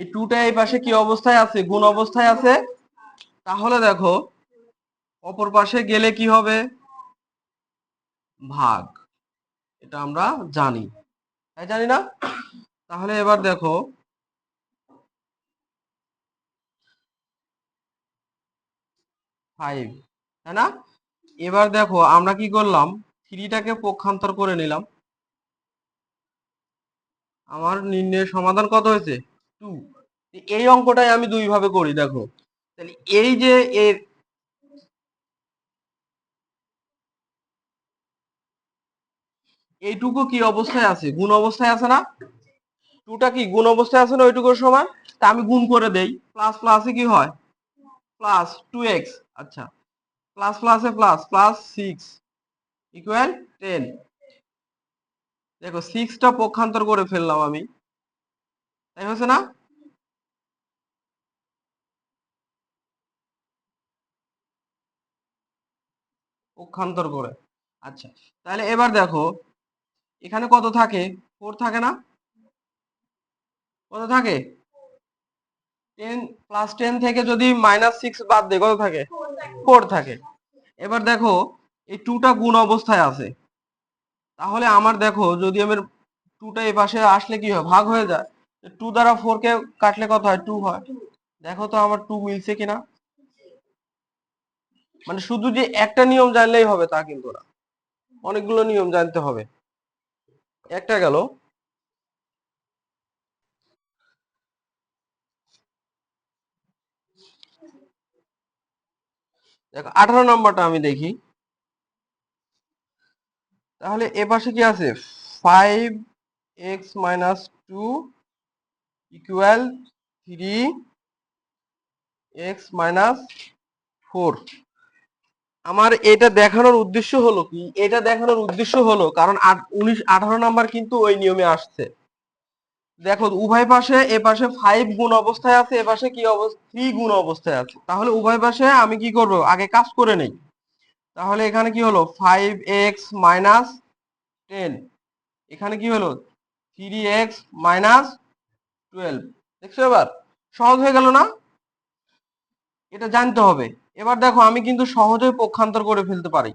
এই টুটা এই পাশে কি অবস্থায় আছে? গুণ অবস্থায় আছে। তাহলে দেখো অপর পাশে গেলে কি হবে? ভাগ। এটা আমরা জানি, তাই জানি না? তাহলে এবার দেখো 5, তাই না? এবার দেখো আমরা কি করলাম, 3টাকে পক্ষান্তর করে নিলাম। আমার নির্ণয়ের সমাধান কত হয়েছে? 2। এই অঙ্কটাই আমি দুই ভাবে করি, দেখো। তাহলে এই যে এর এইটুকু কি অবস্থায় আছে? গুণ অবস্থায় আছে না? টুটা কি গুণ অবস্থায় আছে না ওইটুকুর সমান? তা আমি গুণ করে দেই, প্লাস প্লাসে কি হয়? Plus 2x। আচ্ছা, প্লাস প্লাসে প্লাস, প্লাস 6 ইকুয়াল 10। দেখো 6টা পক্ষান্তর করে ফেললাম আমি, তাই হচ্ছে না? পক্ষান্তর করে। আচ্ছা, তাহলে এবার দেখো এখানে কত থাকে? 4 থাকে না? কত থাকে? 10 প্লাস 10 থেকে যদি -6 বাদ দেয় কত থাকে? 4 থাকে। এবার দেখো এই 2টা গুণ অবস্থায় আছে। তাহলে আমার দেখো যদি আমি 2টা এই পাশে আসলে কি হয়? ভাগ হয়ে যায়। 2 দ্বারা 4 কে কাটলে কত হয়? 2 হয়। দেখো তো আমার 2 মিলছে কিনা। মানে শুধু যে একটা নিয়ম জানলেই হবে তা কিন্তু না, অনেকগুলো নিয়ম জানতে হবে। একটা গেল। দেখো 18 নম্বরটা আমি দেখি। তাহলে এ পাশে কি আছে? 5x minus 2 equal 3x minus 4। আমার এটা দেখানোর উদ্দেশ্য হলো কি? এটা দেখানোর উদ্দেশ্য হলো কারণ 18 নাম্বার কিন্তু ওই নিয়মে আসছে। দেখো উভয় পাশে, এ পাশে 5 গুণ অবস্থায় আছে, এ পাশে কি অবস্থা? 3 গুণ অবস্থায় আছে। তাহলে উভয় পাশে আমি কি করব? আগে কাজ করে নেই। তাহলে এখানে কি হলো? 5x minus 10। এখানে কি হলো? 3x minus 12। দেখছো এবার? সহজ হয়ে গেল না? এটা জানতে হবে। এবার দেখো আমি কিন্তু সহজেই পক্ষান্তর করে ফেলতে পারি।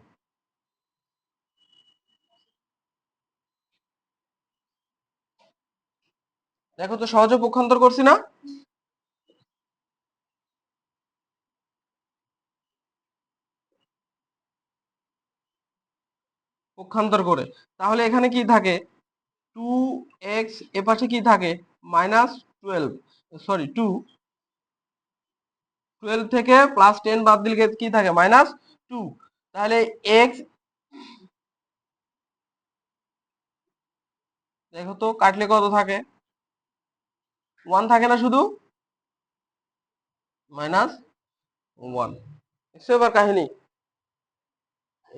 দেখো তো সহজে পক্ষান্তর করছি না? পক্ষান্তর করে। তাহলে এখানে কি থাকে? 2x এপাশে কি থাকে? -12, সরি 2। 12 থেকে +10 বাদ দিলে কি থাকে? -2। তাহলে x, দেখো তো কাটলে কত থাকে? 1 থাকে না শুধু? -1। দেখছো এবার কাহিনী?